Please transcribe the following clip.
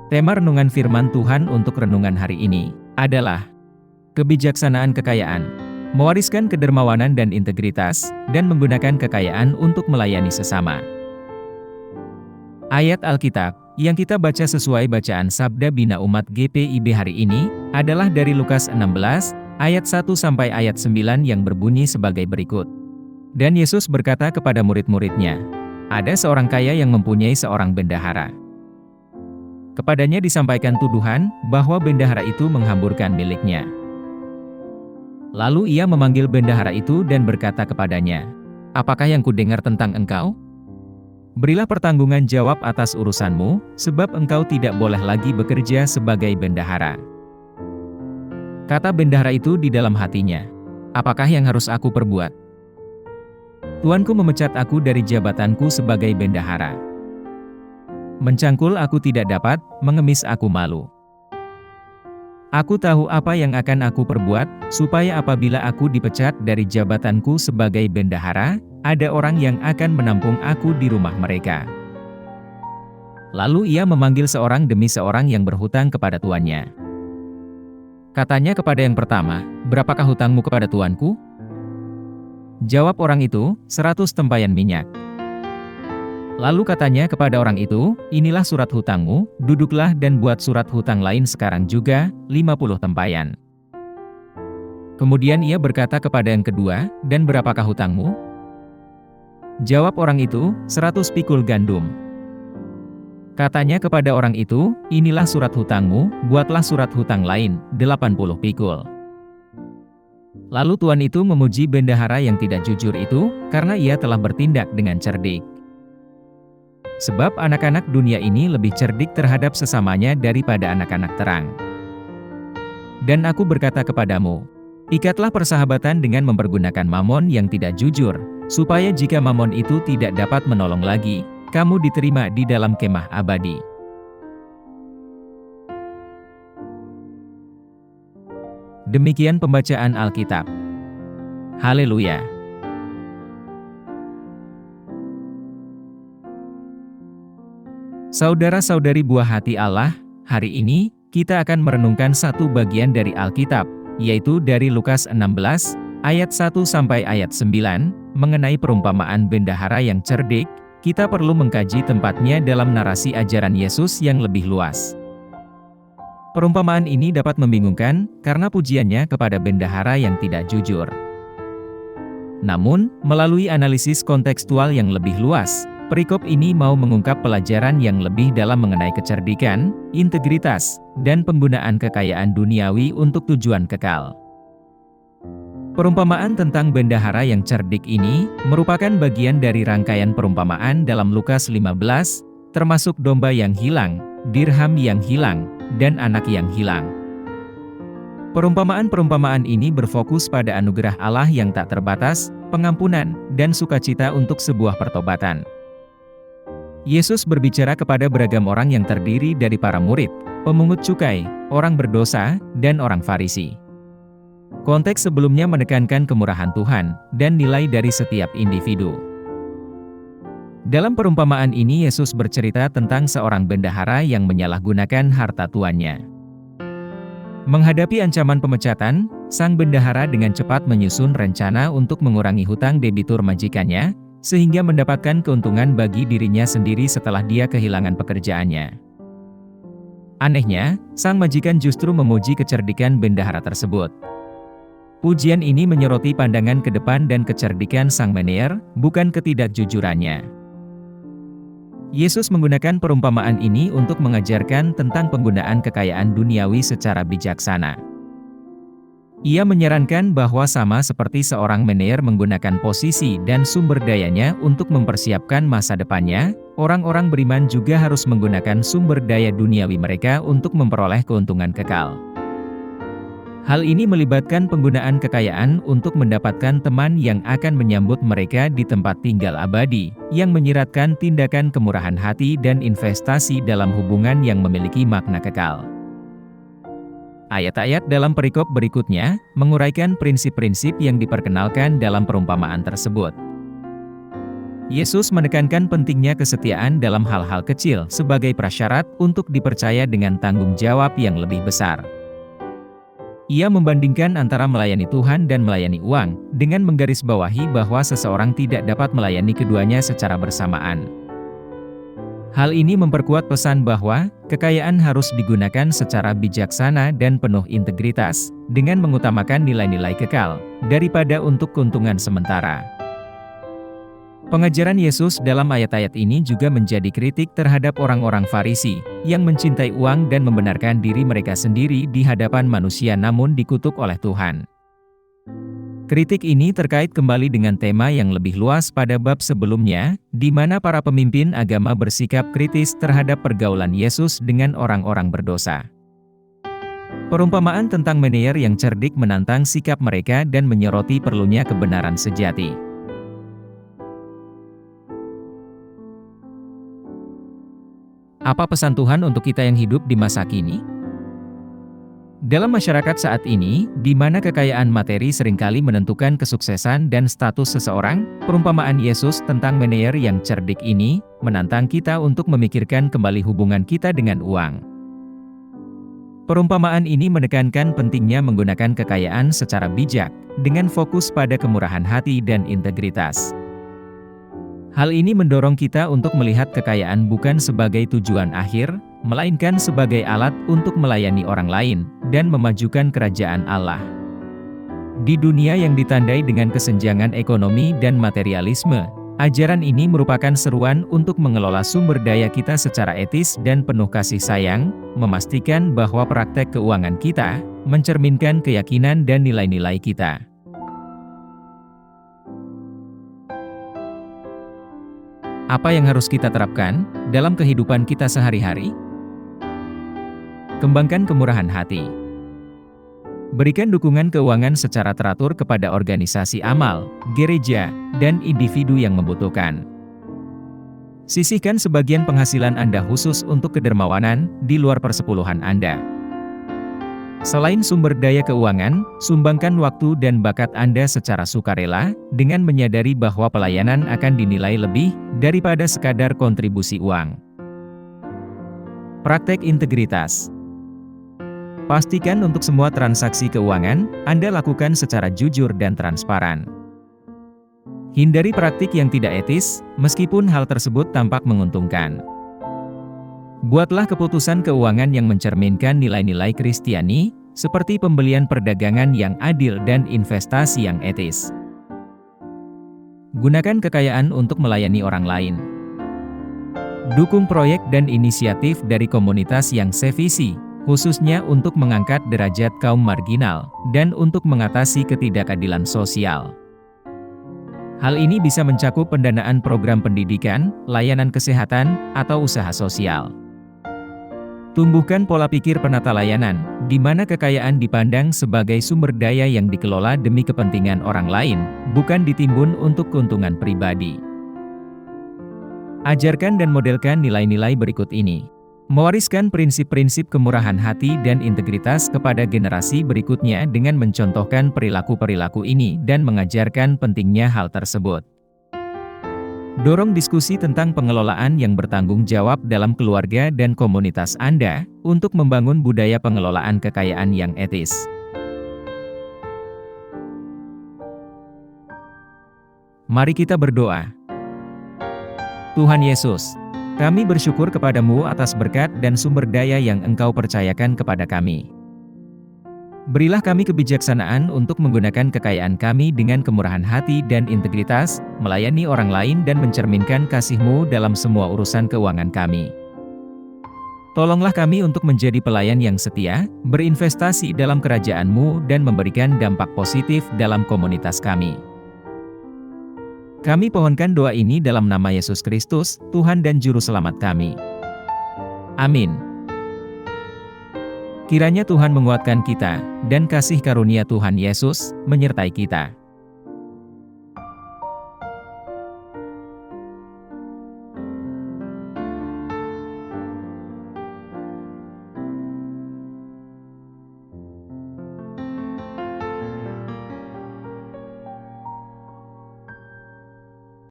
Tema renungan firman Tuhan untuk renungan hari ini adalah kebijaksanaan kekayaan, mewariskan kedermawanan dan integritas, dan menggunakan kekayaan untuk melayani sesama. Ayat Alkitab yang kita baca sesuai bacaan Sabda Bina Umat GPIB hari ini adalah dari Lukas 16 ayat 1 sampai ayat 9 yang berbunyi sebagai berikut. Dan Yesus berkata kepada murid-muridnya, ada seorang kaya yang mempunyai seorang bendahara. Kepadanya disampaikan tuduhan bahwa bendahara itu menghamburkan miliknya. Lalu ia memanggil bendahara itu dan berkata kepadanya, apakah yang kudengar tentang engkau? Berilah pertanggungan jawab atas urusanmu, sebab engkau tidak boleh lagi bekerja sebagai bendahara. Kata bendahara itu di dalam hatinya, apakah yang harus aku perbuat? Tuanku memecat aku dari jabatanku sebagai bendahara. Mencangkul aku tidak dapat, mengemis aku malu. Aku tahu apa yang akan aku perbuat, supaya apabila aku dipecat dari jabatanku sebagai bendahara, ada orang yang akan menampung aku di rumah mereka. Lalu ia memanggil seorang demi seorang yang berhutang kepada tuannya. Katanya kepada yang pertama, berapakah hutangmu kepada tuanku? Jawab orang itu, 100 tempayan minyak. Lalu katanya kepada orang itu, inilah surat hutangmu, duduklah dan buat surat hutang lain sekarang juga, 50 tempayan. Kemudian ia berkata kepada yang kedua, dan berapakah hutangmu? Jawab orang itu, 100 pikul gandum. Katanya kepada orang itu, inilah surat hutangmu, buatlah surat hutang lain, 80 pikul. Lalu tuan itu memuji bendahara yang tidak jujur itu, karena ia telah bertindak dengan cerdik. Sebab anak-anak dunia ini lebih cerdik terhadap sesamanya daripada anak-anak terang. Dan aku berkata kepadamu, ikatlah persahabatan dengan mempergunakan mamon yang tidak jujur, supaya jika mamon itu tidak dapat menolong lagi, kamu diterima di dalam kemah abadi. Demikian pembacaan Alkitab. Haleluya! Saudara-saudari buah hati Allah, hari ini, kita akan merenungkan satu bagian dari Alkitab, yaitu dari Lukas 16, ayat 1 sampai ayat 9, mengenai perumpamaan bendahara yang cerdik. Kita perlu mengkaji tempatnya dalam narasi ajaran Yesus yang lebih luas. Perumpamaan ini dapat membingungkan, karena pujiannya kepada bendahara yang tidak jujur. Namun, melalui analisis kontekstual yang lebih luas, perikop ini mau mengungkap pelajaran yang lebih dalam mengenai kecerdikan, integritas, dan penggunaan kekayaan duniawi untuk tujuan kekal. Perumpamaan tentang bendahara yang cerdik ini merupakan bagian dari rangkaian perumpamaan dalam Lukas 15, termasuk domba yang hilang, dirham yang hilang, dan anak yang hilang. Perumpamaan-perumpamaan ini berfokus pada anugerah Allah yang tak terbatas, pengampunan, dan sukacita untuk sebuah pertobatan. Yesus berbicara kepada beragam orang yang terdiri dari para murid, pemungut cukai, orang berdosa, dan orang Farisi. Konteks sebelumnya menekankan kemurahan Tuhan, dan nilai dari setiap individu. Dalam perumpamaan ini Yesus bercerita tentang seorang bendahara yang menyalahgunakan harta tuannya. Menghadapi ancaman pemecatan, sang bendahara dengan cepat menyusun rencana untuk mengurangi hutang debitur majikannya, sehingga mendapatkan keuntungan bagi dirinya sendiri setelah dia kehilangan pekerjaannya. Anehnya, sang majikan justru memuji kecerdikan bendahara tersebut. Pujian ini menyoroti pandangan ke depan dan kecerdikan sang manajer, bukan ketidakjujurannya. Yesus menggunakan perumpamaan ini untuk mengajarkan tentang penggunaan kekayaan duniawi secara bijaksana. Ia menyarankan bahwa sama seperti seorang manajer menggunakan posisi dan sumber dayanya untuk mempersiapkan masa depannya, orang-orang beriman juga harus menggunakan sumber daya duniawi mereka untuk memperoleh keuntungan kekal. Hal ini melibatkan penggunaan kekayaan untuk mendapatkan teman yang akan menyambut mereka di tempat tinggal abadi, yang menyiratkan tindakan kemurahan hati dan investasi dalam hubungan yang memiliki makna kekal. Ayat-ayat dalam perikop berikutnya menguraikan prinsip-prinsip yang diperkenalkan dalam perumpamaan tersebut. Yesus menekankan pentingnya kesetiaan dalam hal-hal kecil sebagai prasyarat untuk dipercaya dengan tanggung jawab yang lebih besar. Ia membandingkan antara melayani Tuhan dan melayani uang, dengan menggarisbawahi bahwa seseorang tidak dapat melayani keduanya secara bersamaan. Hal ini memperkuat pesan bahwa kekayaan harus digunakan secara bijaksana dan penuh integritas, dengan mengutamakan nilai-nilai kekal, daripada untuk keuntungan sementara. Pengajaran Yesus dalam ayat-ayat ini juga menjadi kritik terhadap orang-orang Farisi, yang mencintai uang dan membenarkan diri mereka sendiri di hadapan manusia namun dikutuk oleh Tuhan. Kritik ini terkait kembali dengan tema yang lebih luas pada bab sebelumnya, di mana para pemimpin agama bersikap kritis terhadap pergaulan Yesus dengan orang-orang berdosa. Perumpamaan tentang manajer yang cerdik menantang sikap mereka dan menyoroti perlunya kebenaran sejati. Apa pesan Tuhan untuk kita yang hidup di masa kini? Dalam masyarakat saat ini, di mana kekayaan materi seringkali menentukan kesuksesan dan status seseorang, perumpamaan Yesus tentang manajer yang cerdik ini menantang kita untuk memikirkan kembali hubungan kita dengan uang. Perumpamaan ini menekankan pentingnya menggunakan kekayaan secara bijak, dengan fokus pada kemurahan hati dan integritas. Hal ini mendorong kita untuk melihat kekayaan bukan sebagai tujuan akhir, melainkan sebagai alat untuk melayani orang lain, dan memajukan kerajaan Allah. Di dunia yang ditandai dengan kesenjangan ekonomi dan materialisme, ajaran ini merupakan seruan untuk mengelola sumber daya kita secara etis dan penuh kasih sayang, memastikan bahwa praktek keuangan kita mencerminkan keyakinan dan nilai-nilai kita. Apa yang harus kita terapkan dalam kehidupan kita sehari-hari? Kembangkan kemurahan hati. Berikan dukungan keuangan secara teratur kepada organisasi amal, gereja, dan individu yang membutuhkan. Sisihkan sebagian penghasilan Anda khusus untuk kedermawanan di luar persepuluhan Anda. Selain sumber daya keuangan, sumbangkan waktu dan bakat Anda secara sukarela, dengan menyadari bahwa pelayanan akan dinilai lebih daripada sekadar kontribusi uang. Praktek integritas. Pastikan untuk semua transaksi keuangan, Anda lakukan secara jujur dan transparan. Hindari praktik yang tidak etis, meskipun hal tersebut tampak menguntungkan. Buatlah keputusan keuangan yang mencerminkan nilai-nilai Kristiani, seperti pembelian perdagangan yang adil dan investasi yang etis. Gunakan kekayaan untuk melayani orang lain. Dukung proyek dan inisiatif dari komunitas yang sevisi, khususnya untuk mengangkat derajat kaum marginal, dan untuk mengatasi ketidakadilan sosial. Hal ini bisa mencakup pendanaan program pendidikan, layanan kesehatan, atau usaha sosial. Tumbuhkan pola pikir penata layanan, di mana kekayaan dipandang sebagai sumber daya yang dikelola demi kepentingan orang lain, bukan ditimbun untuk keuntungan pribadi. Ajarkan dan modelkan nilai-nilai berikut ini. Mewariskan prinsip-prinsip kemurahan hati dan integritas kepada generasi berikutnya dengan mencontohkan perilaku-perilaku ini dan mengajarkan pentingnya hal tersebut. Dorong diskusi tentang pengelolaan yang bertanggung jawab dalam keluarga dan komunitas Anda, untuk membangun budaya pengelolaan kekayaan yang etis. Mari kita berdoa. Tuhan Yesus, kami bersyukur kepadamu atas berkat dan sumber daya yang Engkau percayakan kepada kami. Berilah kami kebijaksanaan untuk menggunakan kekayaan kami dengan kemurahan hati dan integritas, melayani orang lain dan mencerminkan kasih-Mu dalam semua urusan keuangan kami. Tolonglah kami untuk menjadi pelayan yang setia, berinvestasi dalam kerajaan-Mu dan memberikan dampak positif dalam komunitas kami. Kami pohonkan doa ini dalam nama Yesus Kristus, Tuhan dan Juru Selamat kami. Amin. Kiranya Tuhan menguatkan kita, dan kasih karunia Tuhan Yesus menyertai kita.